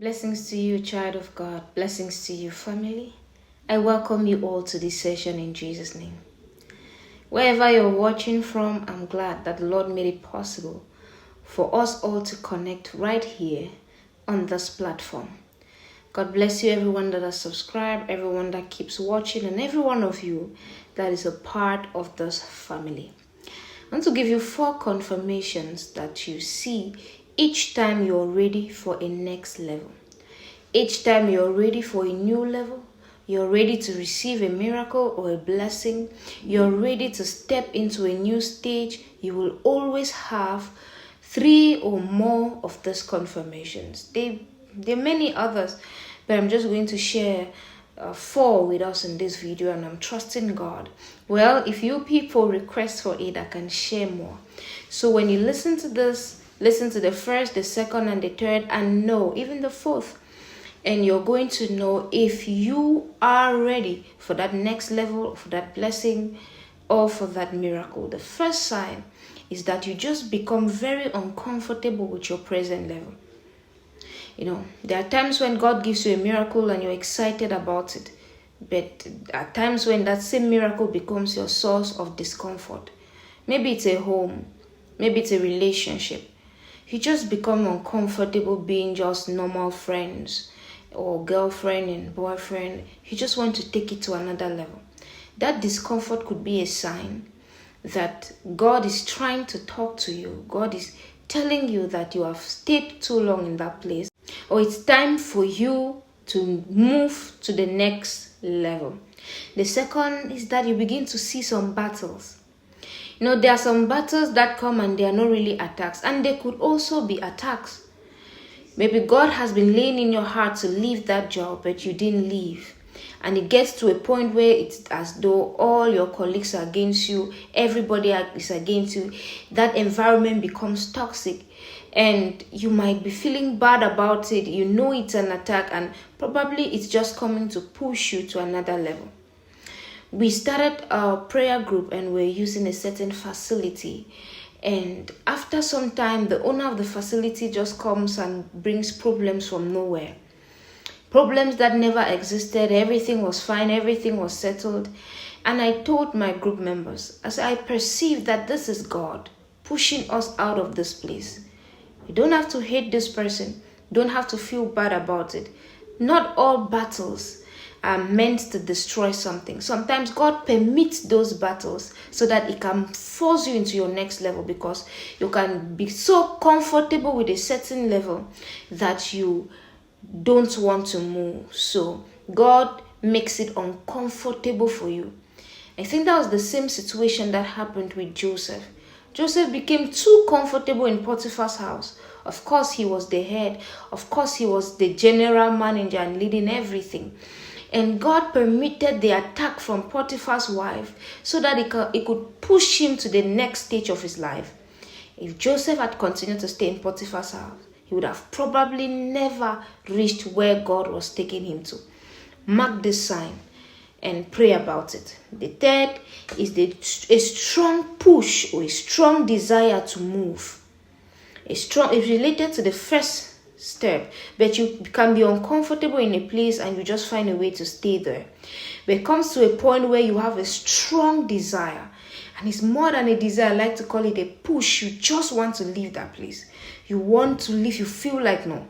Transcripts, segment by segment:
Blessings to you, child of God. Blessings to you, family. I welcome you all to this session in Jesus' name. Wherever you're watching from, I'm glad that the Lord made it possible for us all to connect right here on this platform. God bless you, everyone that has subscribed, everyone that keeps watching, and every one of you that is a part of this family. I want to give you 4 confirmations that you see each time you're ready for a next level. Each time you're ready for a new level, you're ready to receive a miracle or a blessing, you're ready to step into a new stage, you will always have 3 or more of these confirmations. There are many others, but I'm just going to share 4 with us in this video, and I'm trusting God. Well, if you people request for it, I can share more. So when you listen to this, listen to the first, the second, and the third, and no, even the 4th. And you're going to know if you are ready for that next level, for that blessing, or for that miracle. The first sign is that you just become very uncomfortable with your present level. You know, there are times when God gives you a miracle and you're excited about it. But at times when that same miracle becomes your source of discomfort. Maybe it's a home. Maybe it's a relationship. You just become uncomfortable being just normal friends or girlfriend and boyfriend. You just want to take it to another level. That discomfort could be a sign that God is trying to talk to you. God is telling you that you have stayed too long in that place, or it's time for you to move to the next level. The second is that you begin to see some battles. You know, there are some battles that come and they are not really attacks, and they could also be attacks. Maybe God has been laying in your heart to leave that job, but you didn't leave. And it gets to a point where it's as though all your colleagues are against you, everybody is against you. That environment becomes toxic, and you might be feeling bad about it. You know it's an attack, and probably it's just coming to push you to another level. We started a prayer group and we're using a certain facility. And after some time, the owner of the facility just comes and brings problems from nowhere. Problems that never existed. Everything was fine. Everything was settled. And I told my group members, as I perceive that this is God pushing us out of this place. You don't have to hate this person. You don't have to feel bad about it. Not all battles are meant to destroy something. Sometimes God permits those battles so that it can force you into your next level, because you can be so comfortable with a certain level that you don't want to move. So God makes it uncomfortable for you. I think that was the same situation that happened with Joseph. Joseph became too comfortable in Potiphar's house. Of course, he was the head. Of course, he was the general manager and leading everything. And God permitted the attack from Potiphar's wife so that it could push him to the next stage of his life. If Joseph had continued to stay in Potiphar's house, he would have probably never reached where God was taking him to. Mark this sign and pray about it. The third is a strong push or a strong desire to move. It's related to the first step, but you can be uncomfortable in a place and you just find a way to stay there. But it comes to a point where you have a strong desire, and it's more than a desire. I like to call it a push. You just want to leave that place. You want to leave. You feel like no.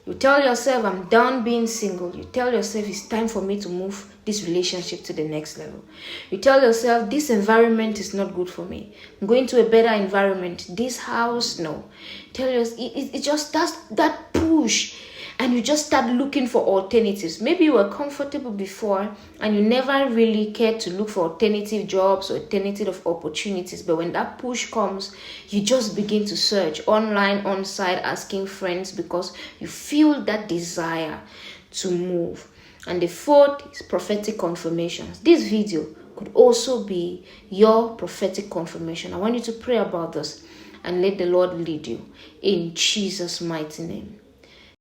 You tell yourself, I'm done being single. You tell yourself, it's time for me to move this relationship to the next level. You tell yourself, this environment is not good for me. I'm going to a better environment. This house, no. Tell yourself, it just does that push. And you just start looking for alternatives. Maybe you were comfortable before and you never really cared to look for alternative jobs or alternative opportunities. But when that push comes, you just begin to search online, on site, asking friends, because you feel that desire to move. And the 4th is prophetic confirmations. This video could also be your prophetic confirmation. I want you to pray about this and let the Lord lead you in Jesus' mighty name.